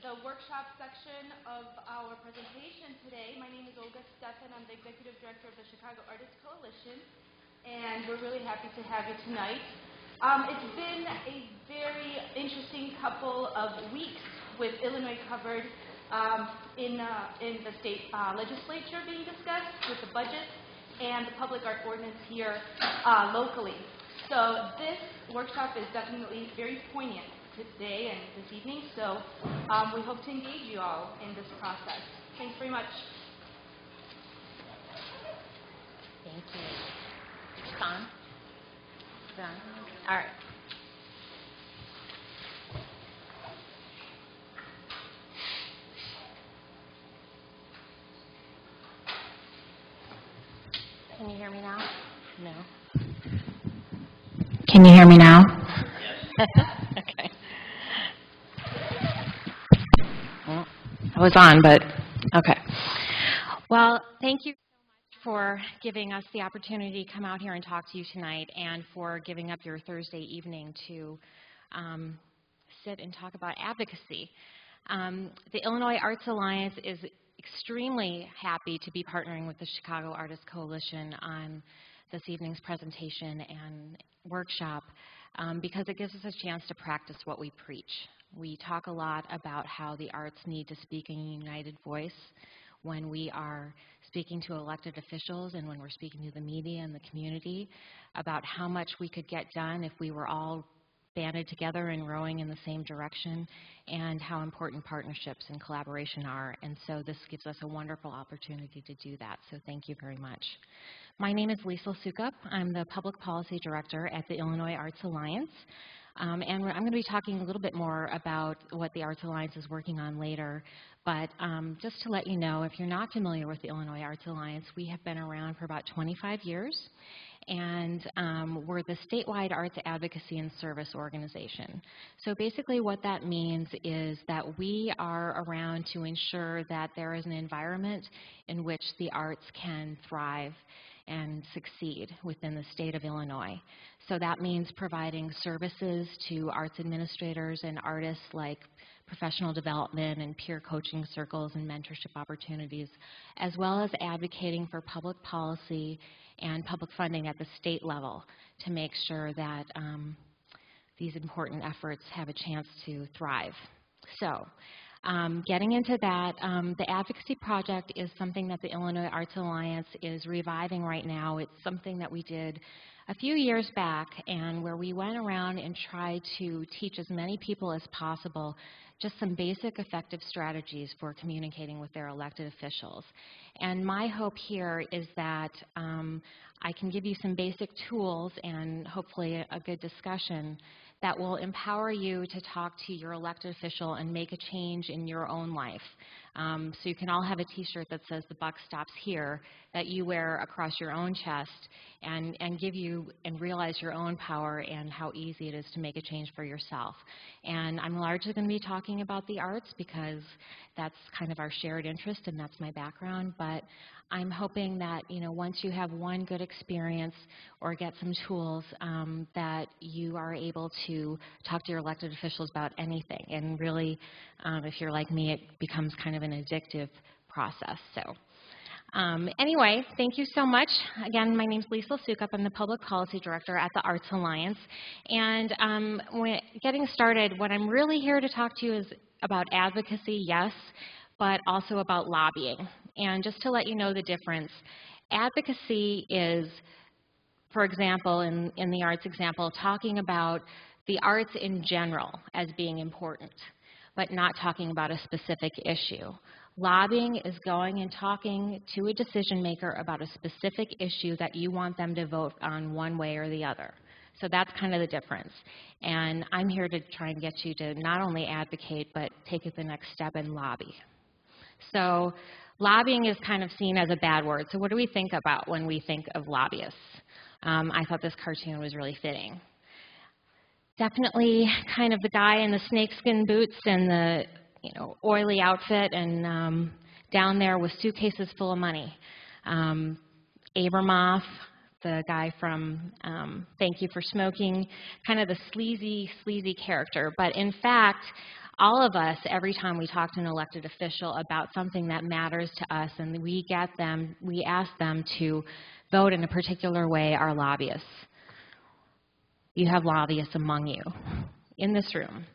the workshop section of our presentation today. My name is Olga Stefan. I'm the Executive Director of the Chicago Artists Coalition, and we're really happy to have you tonight. It's been a very interesting couple of weeks with Illinois covered in the state legislature being discussed with the budget and the public art ordinance here locally. So this workshop is definitely very poignant today and this evening, so we hope to engage you all in this process. Thanks very much. Thank you. It's on? It's on? All right. Can you hear me now? No. Can you hear me now? Yes. Okay. Well, I was on, but okay. Well, thank you so much for giving us the opportunity to come out here and talk to you tonight, and for giving up your Thursday evening to sit and talk about advocacy. The Illinois Arts Alliance is extremely happy to be partnering with the Chicago Artists Coalition on this evening's presentation and workshop because it gives us a chance to practice what we preach. We talk a lot about how the arts need to speak in a united voice when we are speaking to elected officials and when we're speaking to the media and the community, about how much we could get done if we were all banded together and rowing in the same direction, and how important partnerships and collaboration are. And so this gives us a wonderful opportunity to do that. So thank you very much. My name is Lisa Sukup. I'm the Public Policy Director at the Illinois Arts Alliance. And I'm going to be talking a little bit more about what the Arts Alliance is working on later. But just to let you know, if you're not familiar with the Illinois Arts Alliance, we have been around for about 25 years. And we're the statewide arts advocacy and service organization. So basically what that means is that we are around to ensure that there is an environment in which the arts can thrive and succeed within the state of Illinois. So that means providing services to arts administrators and artists, like professional development and peer coaching circles and mentorship opportunities, as well as advocating for public policy and public funding at the state level to make sure that these important efforts have a chance to thrive. So getting into that, the Advocacy Project is something that the Illinois Arts Alliance is reviving right now. It's something that we did a few years back, and where we went around and tried to teach as many people as possible just some basic effective strategies for communicating with their elected officials. And my hope here is that I can give you some basic tools and hopefully a good discussion that will empower you to talk to your elected official and make a change in your own life. So you can all have a t-shirt that says "The buck stops here" that you wear across your own chest, and give you and realize your own power and how easy it is to make a change for yourself. And I'm largely going to be talking about the arts because that's kind of our shared interest and that's my background, but I'm hoping that, you know, once you have one good experience or get some tools, that you are able to talk to your elected officials about anything. And really, if you're like me, it becomes kind of an addictive process. So anyway, thank you so much. Again, my name is Lisa Sukup. I'm the Public Policy Director at the Arts Alliance. And getting started, what I'm really here to talk to you is about advocacy, yes, but also about lobbying. And just to let you know the difference, advocacy is, for example, in the arts example, talking about the arts in general as being important, but not talking about a specific issue. Lobbying is going and talking to a decision maker about a specific issue that you want them to vote on one way or the other. So that's kind of the difference. And I'm here to try and get you to not only advocate, but take it the next step and lobby. So lobbying is kind of seen as a bad word. So what do we think about when we think of lobbyists? I thought this cartoon was really fitting. Definitely kind of the guy in the snakeskin boots and the oily outfit, and down there with suitcases full of money. Abramoff, the guy from Thank You for Smoking, kind of the sleazy character. But in fact, all of us, every time we talk to an elected official about something that matters to us and we ask them to vote in a particular way, are lobbyists. You have lobbyists among you in this room.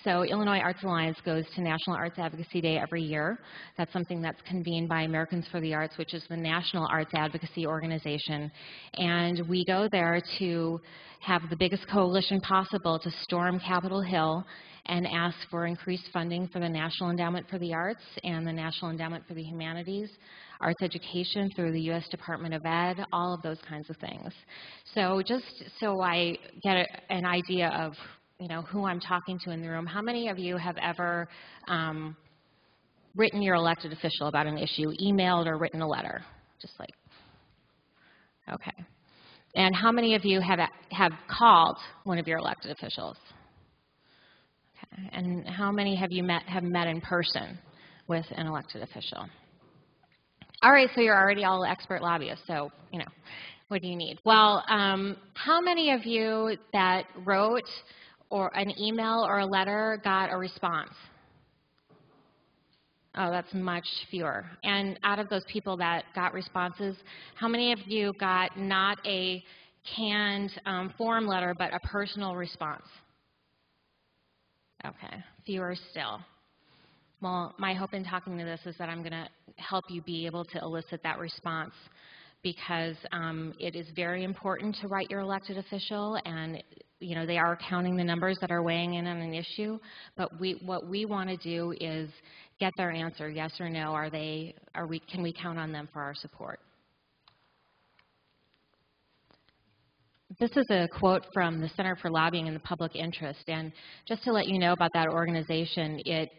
So Illinois Arts Alliance goes to National Arts Advocacy Day every year. That's something that's convened by Americans for the Arts, which is the national arts advocacy organization. And we go there to have the biggest coalition possible to storm Capitol Hill and ask for increased funding for the National Endowment for the Arts and the National Endowment for the Humanities, arts education through the U.S. Department of Ed, all of those kinds of things. So just so I get an idea of who I'm talking to in the room, how many of you have ever written your elected official about an issue, emailed or written a letter? Just like, okay. And how many of you have called one of your elected officials? Okay. And how many have you have met in person with an elected official? All right, so you're already all expert lobbyists, so, what do you need? Well, how many of you that wrote or an email or a letter got a response? Oh, that's much fewer. And out of those people that got responses, how many of you got not a canned form letter, but a personal response? Okay, fewer still. Well, my hope in talking to this is that I'm going to help you be able to elicit that response, because it is very important to write your elected official, and they are counting the numbers that are weighing in on an issue, but what we want to do is get their answer, yes or no. Can we count on them for our support? This is a quote from the Center for Lobbying in the Public Interest, and just to let you know about that organization, it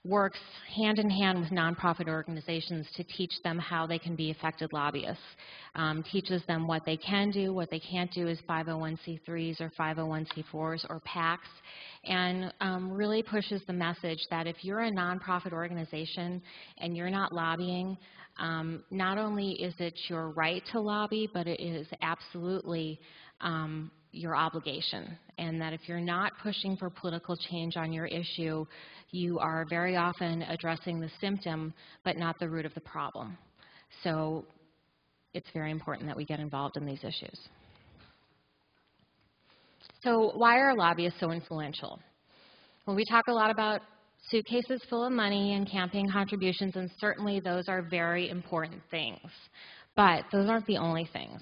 works hand in hand with nonprofit organizations to teach them how they can be effective lobbyists. Teaches them what they can do, what they can't do as 501c3s or 501c4s or PACs, and really pushes the message that if you're a nonprofit organization and you're not lobbying, not only is it your right to lobby, but it is absolutely your obligation, and that if you're not pushing for political change on your issue, you are very often addressing the symptom but not the root of the problem. So it's very important that we get involved in these issues. So why are lobbyists so influential? Well, we talk a lot about suitcases full of money and campaign contributions, and certainly those are very important things, but those aren't the only things.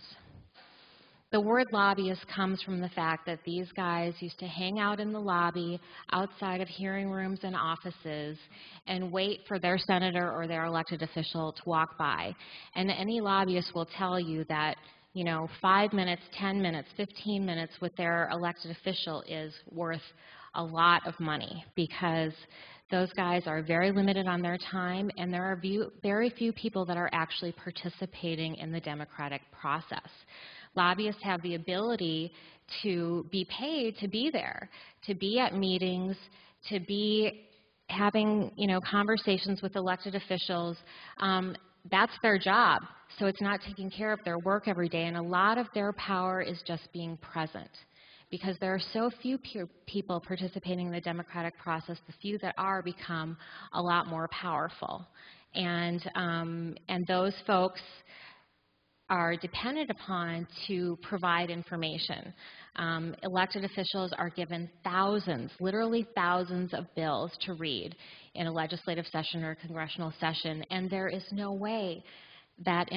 The word lobbyist comes from the fact that these guys used to hang out in the lobby outside of hearing rooms and offices and wait for their senator or their elected official to walk by. And any lobbyist will tell you that 5 minutes, 10 minutes, 15 minutes with their elected official is worth a lot of money, because those guys are very limited on their time, and there are very few people that are actually participating in the democratic process. Lobbyists have the ability to be paid to be there, to be at meetings, to be having conversations with elected officials. That's their job, so it's not taking care of their work every day, and a lot of their power is just being present, because there are so few people participating in the democratic process. The few that are become a lot more powerful, and those folks are dependent upon to provide information. Elected officials are given thousands, literally thousands of bills to read in a legislative session or a congressional session, and there is no way that in